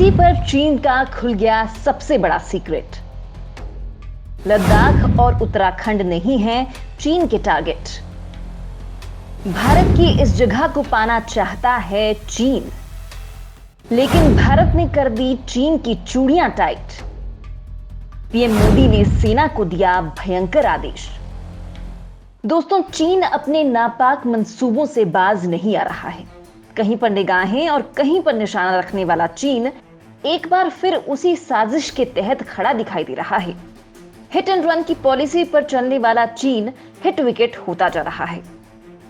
इसी पर चीन का खुल गया सबसे बड़ा सीक्रेट। लद्दाख और उत्तराखंड नहीं है चीन के टारगेट। भारत की इस जगह को पाना चाहता है चीन, लेकिन भारत ने कर दी चीन की चूड़ियां टाइट। पीएम मोदी ने सेना को दिया भयंकर आदेश। दोस्तों, चीन अपने नापाक मंसूबों से बाज नहीं आ रहा है। कहीं पर निगाहें और कहीं पर निशाना रखने वाला चीन एक बार फिर उसी साजिश के तहत खड़ा दिखाई दे रहा है। हिट एंड रन की पॉलिसी पर चलने वाला चीन हिट विकेट होता जा रहा है।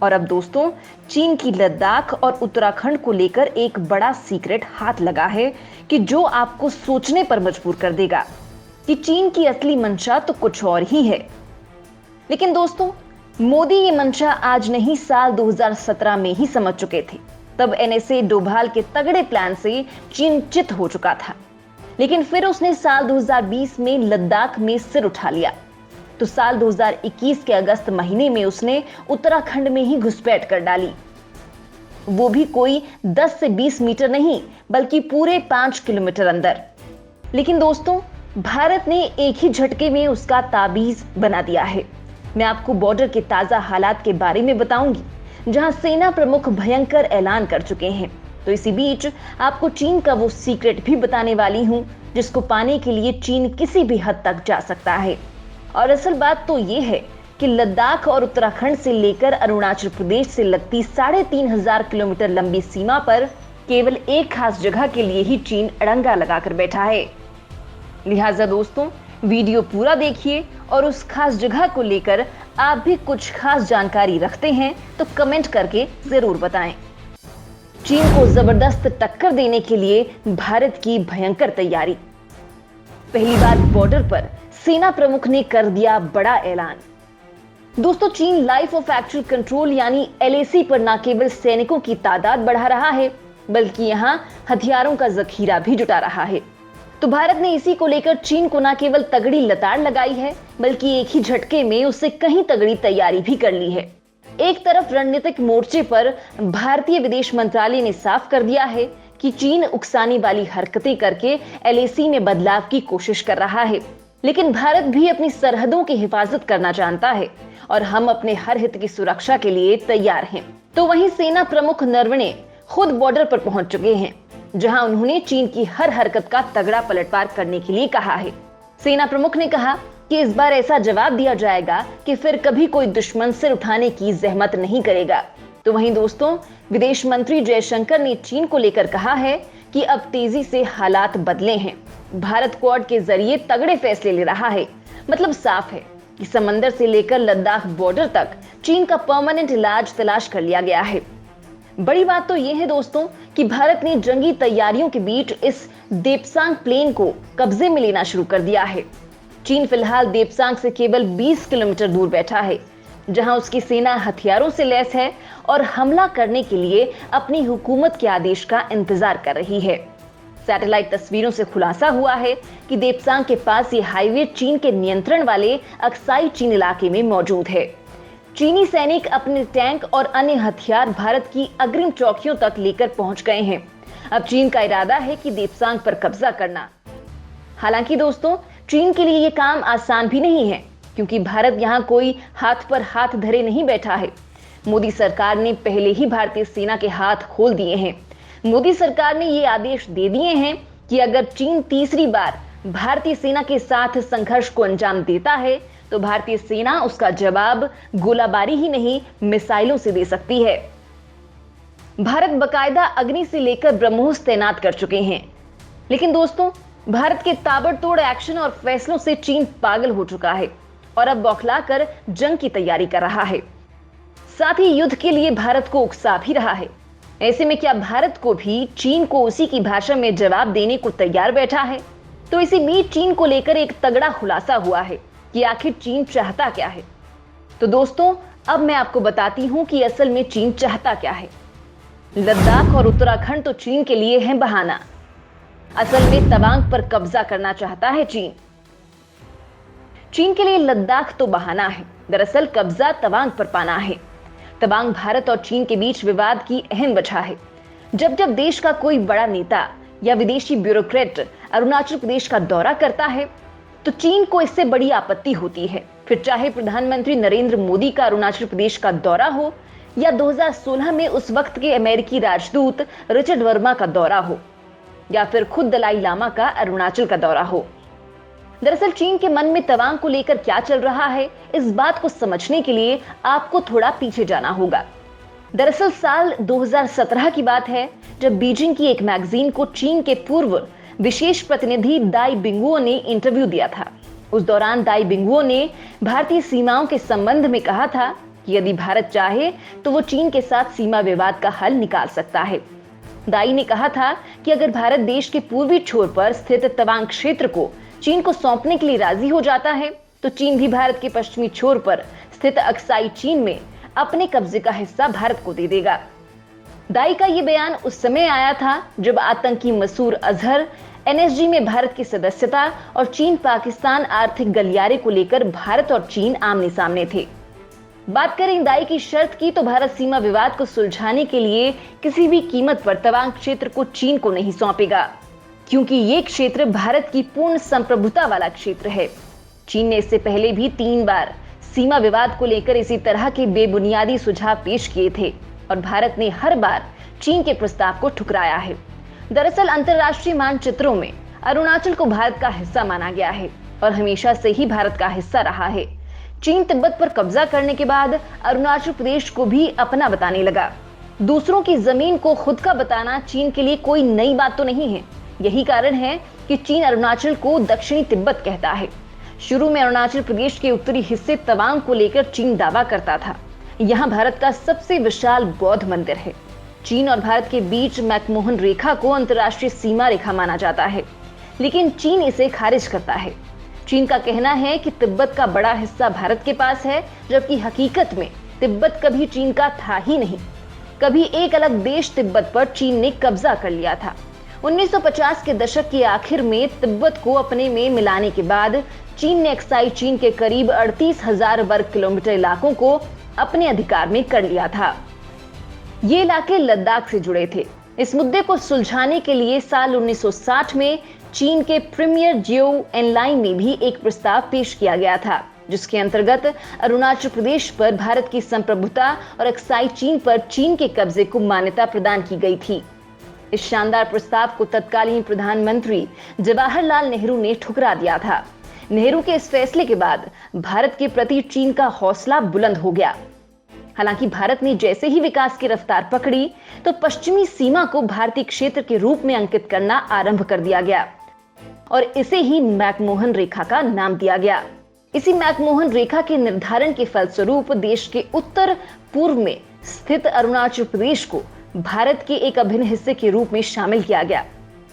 और अब दोस्तों, चीन की लद्दाख और उत्तराखंड को लेकर एक बड़ा सीक्रेट हाथ लगा है कि जो आपको सोचने पर मजबूर कर देगा कि चीन की असली मंशा तो कुछ और ही है। लेकिन दोस्तों, मोदी ये मंशा आज नहीं, साल 2017 में ही समझ चुके थे। तब एनएसए डोभाल के तगड़े प्लान से चीन चित हो चुका था। लेकिन फिर उसने साल 2020 में लद्दाख में सिर उठा लिया, तो साल 2021 के अगस्त महीने में उसने उत्तराखंड में ही घुसपैठ कर डाली। वो भी कोई 10 से 20 मीटर नहीं, बल्कि पूरे 5 किलोमीटर अंदर। लेकिन दोस्तों, भारत ने एक ही झटके में उसका ताबीज बना दिया है। मैं आपको बॉर्डर के ताजा हालात के बारे में बताऊंगी, जहां सेना प्रमुख भयंकर ऐलान कर चुके हैं। तो इसी बीच आपको चीन का वो सीक्रेट भी बताने वाली हूं, जिसको पाने के लिए चीन किसी भी हद तक जा सकता है। और असल बात तो ये है कि लद्दाख और उत्तराखंड से लेकर अरुणाचल प्रदेश से लगती 3500 किलोमीटर लंबी सीमा पर केवल एक खास जगह के लिए ही चीन अड़ंगा लगाकर बैठा है। लिहाजा दोस्तों, वीडियो पूरा देखिए और उस खास जगह को लेकर आप भी कुछ खास जानकारी रखते हैं तो कमेंट करके जरूर बताएं। चीन को जबरदस्त टक्कर देने के लिए भारत की भयंकर तैयारी। पहली बार बॉर्डर पर सेना प्रमुख ने कर दिया बड़ा ऐलान। दोस्तों, चीन लाइफ ऑफ एक्चुअल कंट्रोल यानी एलएसी पर न केवल सैनिकों की तादाद बढ़ा रहा है, बल्कि यहां हथियारों का जखीरा भी जुटा रहा है। तो भारत ने इसी को लेकर चीन को न केवल तगड़ी लताड़ लगाई है, बल्कि एक ही झटके में उससे कहीं तगड़ी तैयारी भी कर ली है। एक तरफ रणनीतिक मोर्चे पर भारतीय विदेश मंत्रालय ने साफ कर दिया है कि चीन उकसाने वाली हरकतें करके एलएसी में बदलाव की कोशिश कर रहा है, लेकिन भारत भी अपनी सरहदों की हिफाजत करना जानता है और हम अपने हर हित की सुरक्षा के लिए तैयार हैं। तो वहीं सेना प्रमुख नरवणे खुद बॉर्डर पर पहुंच चुके हैं, जहां उन्होंने चीन की हर हरकत का तगड़ा पलटवार करने के लिए कहा है। सेना प्रमुख ने कहा कि इस बार ऐसा जवाब दिया जाएगा कि फिर कभी कोई दुश्मन सिर उठाने की जहमत नहीं करेगा। तो वहीं दोस्तों, विदेश मंत्री जयशंकर ने चीन को लेकर कहा है कि अब तेजी से हालात बदले हैं। भारत क्वाड के जरिए तगड़े फैसले ले रहा है। मतलब साफ है कि समंदर से लेकर लद्दाख बॉर्डर तक चीन का परमानेंट इलाज तलाश कर लिया गया है। बड़ी बात तो यह है दोस्तों कि भारत ने जंगी तैयारियों के बीच इस देपसांग प्लेन को कब्जे में लेना शुरू कर दिया है। चीन फिलहाल देपसांग से केवल 20 किलोमीटर दूर बैठा है, जहां उसकी सेना हथियारों से लैस है और हमला करने के लिए अपनी हुकूमत के आदेश का इंतजार कर रही है। सैटेलाइट तस्वीरों से खुलासा हुआ है कि देपसांग के पास ये हाईवे चीन के नियंत्रण वाले अक्साई चीन इलाके में मौजूद है। चीनी सैनिक अपने टैंक और अन्य हथियार भारत की अग्रिम चौकियों तक लेकर पहुंच गए हैं। अब चीन का इरादा है कि देपसांग पर कब्जा करना। हालांकि दोस्तों, चीन के लिए यह काम आसान भी नहीं है, क्योंकि भारत यहां कोई हाथ पर हाथ धरे नहीं बैठा है। मोदी सरकार ने पहले ही भारतीय सेना के हाथ खोल दिए हैं। मोदी सरकार ने ये आदेश दे दिए हैं कि अगर चीन तीसरी बार भारतीय सेना के साथ संघर्ष को अंजाम देता है तो भारतीय सेना उसका जवाब गोलाबारी ही नहीं, मिसाइलों से दे सकती है। भारत बकायदा अग्नि से लेकर ब्रह्मोस तैनात कर चुके हैं। लेकिन दोस्तों, भारत के ताबड़तोड़ एक्शन और फैसलों से चीन पागल हो चुका है और अब बौखलाकर जंग की तैयारी कर रहा है। साथ ही युद्ध के लिए भारत को उकसा भी रहा है। ऐसे में क्या भारत को भी चीन को उसी की भाषा में जवाब देने को तैयार बैठा है? तो इसी बीच चीन को लेकर एक तगड़ा खुलासा हुआ है कि आखिर चीन चाहता क्या है। तो दोस्तों, अब मैं आपको बताती हूं कि असल में चीन चाहता क्या है। लद्दाख और उत्तराखंड तो चीन के लिए है बहाना। असल में तवांग पर कब्जा करना चाहता है चीन। चीन के लिए लद्दाख तो बहाना है, दरअसल कब्जा तवांग पर पाना है। तवांग भारत और चीन के बीच विवाद की अहम वजह है। जब जब देश का कोई बड़ा नेता या विदेशी ब्यूरोक्रेट अरुणाचल प्रदेश का दौरा करता है तो चीन को इससे बड़ी आपत्ति होती है। फिर चाहे प्रधानमंत्री नरेंद्र मोदी का अरुणाचल प्रदेश का दौरा हो या 2016 में उस वक्त के अमेरिकी राजदूत रिचर्ड वर्मा का दौरा हो या फिर खुद दलाई लामा का अरुणाचल का दौरा हो। दरअसल चीन के मन में तवांग को लेकर क्या चल रहा है, इस बात को समझने के लिए आपको थोड़ा पीछे जाना होगा। दरअसल साल 2017 की बात है जब बीजिंग की एक मैगजीन को चीन के पूर्व विशेष प्रतिनिधि दाई बिंगुओ ने इंटरव्यू दिया था। उस दौरान दाई बिंगुओ ने भारतीय सीमाओं के संबंध में कहा था कि यदि भारत चाहे तो वो चीन के साथ सीमा विवाद का हल निकाल सकता है। दाई ने कहा था कि अगर भारत देश के पूर्वी छोर पर स्थित तवांग क्षेत्र को चीन को सौंपने के लिए राजी हो जाता है तो चीन भी भारत के पश्चिमी छोर पर स्थित अक्साई चीन में अपने कब्जे का हिस्सा भारत को दे देगा। दाई का यह बयान उस समय आया था जब आतंकी मसूद अजहर एनएसजी में भारत की सदस्यता और चीन पाकिस्तान आर्थिक गलियारे को लेकर भारत और चीन आमने सामने थे। बात करें दाई की शर्त की तो भारत सीमा विवाद को सुलझाने के लिए किसी भी कीमत पर तवांग क्षेत्र को चीन को नहीं सौंपेगा, क्योंकि ये क्षेत्र भारत की पूर्ण संप्रभुता वाला क्षेत्र है। चीन ने इससे पहले भी 3 बार सीमा विवाद को लेकर इसी तरह के बेबुनियादी सुझाव पेश किए थे और भारत ने हर बार चीन के प्रस्ताव को ठुकराया है। दरअसल अंतर्राष्ट्रीय मानचित्रों में अरुणाचल को भारत का हिस्सा माना गया है और हमेशा से ही भारत का हिस्सा रहा है। चीन तिब्बत पर कब्जा करने के बाद अरुणाचल प्रदेश को भी अपना बताने लगा। दूसरों की जमीन को खुद का बताना चीन के लिए कोई नई बात तो नहीं है। यही कारण है कि चीन अरुणाचल को दक्षिणी तिब्बत कहता है। शुरू में अरुणाचल प्रदेश के उत्तरी हिस्से तवांग को लेकर चीन दावा करता था। यहाँ भारत का सबसे विशाल बौद्ध मंदिर है। चीन और भारत के बीच मैकमोहन रेखा को अंतर्राष्ट्रीय सीमा रेखा माना जाता है, लेकिन चीन इसे खारिज करता है। चीन का कहना है कि तिब्बत का बड़ा हिस्सा भारत के पास है, जबकि हकीकत में तिब्बत कभी चीन का था ही नहीं। कभी एक अलग देश तिब्बत पर चीन ने कब्जा कर लिया था। 1950 के दशक के आखिर में तिब्बत को अपने में मिलाने के बाद चीन ने अक्साई चीन के करीब 38,000 वर्ग किलोमीटर इलाकों को अपने अधिकार में कर लिया था। ये इलाके लद्दाख से जुड़े थे। इस मुद्दे को सुलझाने के लिए साल 1960 में चीन के प्रीमियर जियो एनलाइन में भी एक प्रस्ताव पेश किया गया था, जिसके अंतर्गत अरुणाचल प्रदेश पर भारत की संप्रभुता और अक्साई चीन पर चीन के कब्जे को मान्यता प्रदान की गई थी। इस शानदार प्रस्ताव को तत्कालीन प्रधानमंत्री जवाहरलाल नेहरू ने ठुकरा दिया था। नेहरू के इस फैसले के बाद भारत के प्रति चीन का हौसला बुलंद हो गया। हालांकि भारत ने जैसे ही विकास की रफ्तार पकड़ी तो पश्चिमी सीमा को भारतीय क्षेत्र के रूप में अंकित करना आरंभ कर दिया गया और इसे ही मैकमोहन रेखा का नाम दिया गया। इसी मैकमोहन रेखा के निर्धारण के फलस्वरूप देश के उत्तर पूर्व में स्थित अरुणाचल प्रदेश को भारत के एक अभिन्न हिस्से के रूप में शामिल किया गया।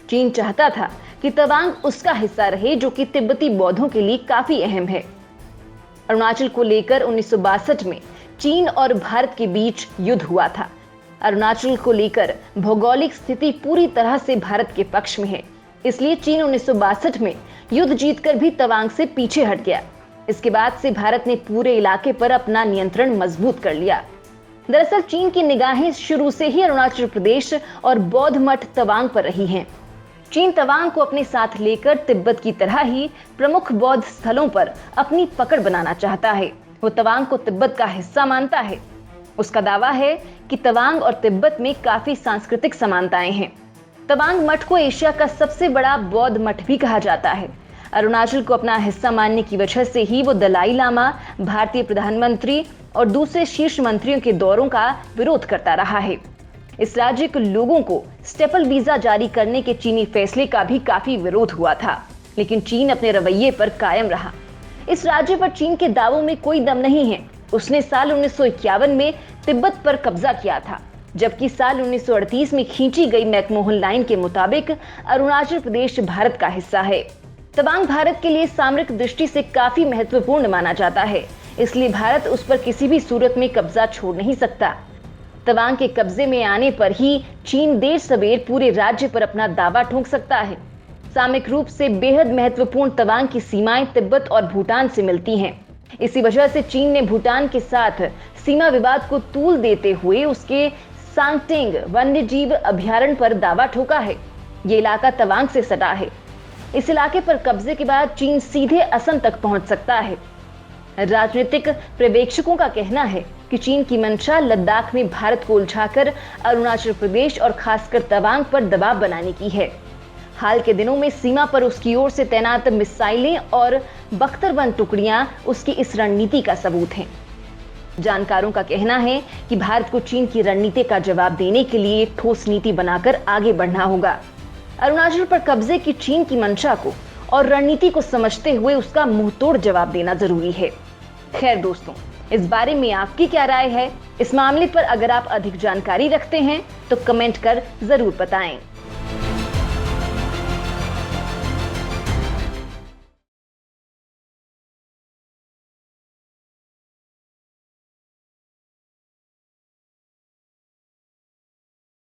चीन चाहता था कि तवांग उसका हिस्सा रहे, जो कि तिब्बती बौद्धों के लिए काफी अहम है। अरुणाचल को लेकर 1962 में चीन और भारत के बीच युद्ध हुआ था। अरुणाचल को लेकर भौगोलिक स्थिति पूरी तरह से भारत के पक्ष में है, इसलिए चीन 1962 में युद्ध जीतकर भी तवांग से पीछे हट गया। इसके बाद से भारत ने पूरे इलाके पर अपना नियंत्रण मजबूत कर लिया। दरअसल चीन की निगाहें शुरू से ही अरुणाचल प्रदेश और बौद्ध मठ तवांग पर रही हैं। चीन तवांग को अपने साथ लेकर तिब्बत की तरह ही प्रमुख बौद्ध स्थलों पर अपनी पकड़ बनाना चाहता है। वो तवांग को तिब्बत का हिस्सा मानता है। उसका दावा है कि तवांग और तिब्बत में काफी सांस्कृतिक समानताएं हैं। तवांग मठ को एशिया का सबसे बड़ा बौद्ध मठ भी कहा जाता है। अरुणाचल को अपना हिस्सा मानने की वजह से ही वो दलाई लामा, भारतीय प्रधानमंत्री और दूसरे शीर्ष मंत्रियों के दौरों का विरोध करता रहा है। इस राज्य के लोगों को स्टेपल वीजा जारी करने के चीनी फैसले का भी काफी विरोध हुआ था, लेकिन चीन अपने रवैये पर कायम रहा। इस राज्य पर चीन के दावों में कोई दम नहीं है। उसने साल 1951 में तिब्बत पर कब्जा किया था, जबकि साल 1938 में खींची गई मैकमोहन लाइन के मुताबिक अरुणाचल प्रदेश भारत का हिस्सा है। तवांग भारत के लिए सामरिक दृष्टि से काफी महत्वपूर्ण माना जाता है, इसलिए भारत उस पर किसी भी सूरत में कब्जा छोड़ नहीं सकता। तवांग के कब्जे में आने पर ही चीन देर सवेर पूरे राज्य पर अपना दावा ठोक सकता है। सामरिक रूप से बेहद महत्वपूर्ण तवांग की सीमाएं तिब्बत और भूटान से मिलती हैं। इसी वजह से चीन ने भूटान के साथ सीमा विवाद को तूल देते हुए उसके सांगटेंग वन्यजीव अभयारण्य पर दावा ठोका है। ये इलाका तवांग से सटा है। इस इलाके पर कब्जे के बाद चीन सीधे असम तक पहुंच सकता है। राजनीतिक पर्यवेक्षकों का कहना है कि चीन की मंशा लद्दाख में भारत को उलझाकर अरुणाचल प्रदेश और खासकर तवांग पर दबाव बनाने की है। हाल के दिनों में सीमा पर उसकी ओर से तैनात मिसाइलें और बख्तरबंद टुकड़ियां उसकी इस रणनीति का सबूत हैं। जानकारों का कहना है कि भारत को चीन की रणनीति का जवाब देने के लिए ठोस नीति बनाकर आगे बढ़ना होगा। अरुणाचल पर कब्जे की चीन की मंशा को और रणनीति को समझते हुए उसका मुंहतोड़ जवाब देना जरूरी है। खैर दोस्तों, इस बारे में आपकी क्या राय है? इस मामले पर अगर आप अधिक जानकारी रखते हैं तो कमेंट कर जरूर बताएं।